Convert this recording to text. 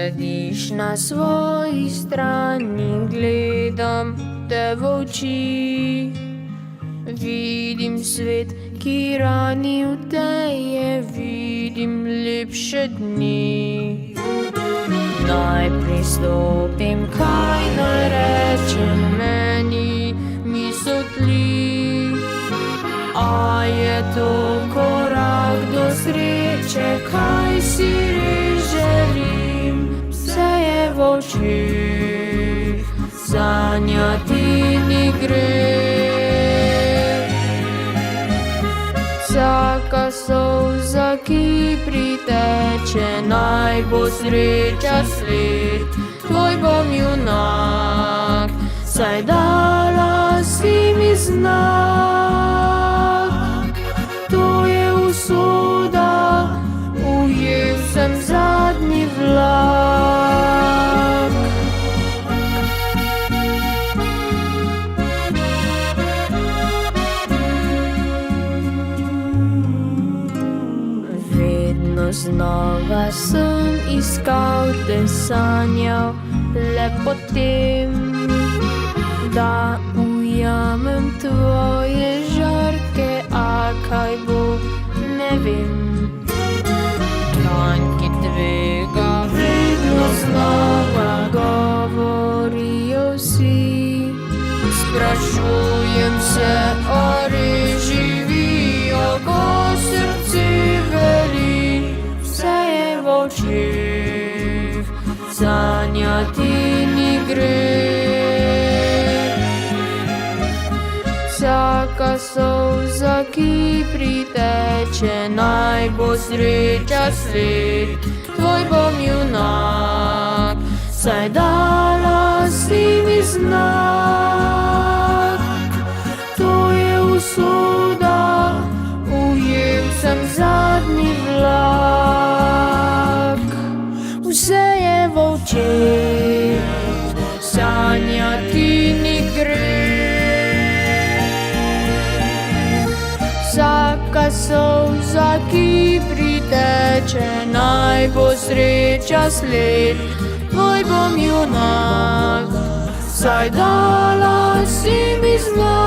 sediš na svoji strani, gledam te v oči. Vidim svet, ki rani v teje, vidim lepše dni. Naj pristopim, kaj naj rečem, meni misel tli. A je to korak do sreče, kaj si res želim? Vse je v očih, sanjati ni greh. Vsaka solza, ki priteče, naj bo sreča sled. Tvoj bom junak, saj dala si mi znak. To je usoda, ujel sem zadnji vlak. Vedno znova sem iskal te, sanjal le potem, da ujamem tvoje žarke, a kaj bo, ne vem. Tanki tvega vedno znova govorijo vsi. Sprašujem se, a res živijo, ko srce veli. Vse je v očih, sanjati ni greh. Vsaka solza, ki priteče, naj bo sreča sled. Tvoj bom junak, saj dala si mi znak. To je usoda, ujel sem zadnji vlak. Vse je v očeh, sanjati ni greh. Vsaka solza, ki priteče, naj bo sreča sled. Tvoj bom junak, saj dala si mi znak.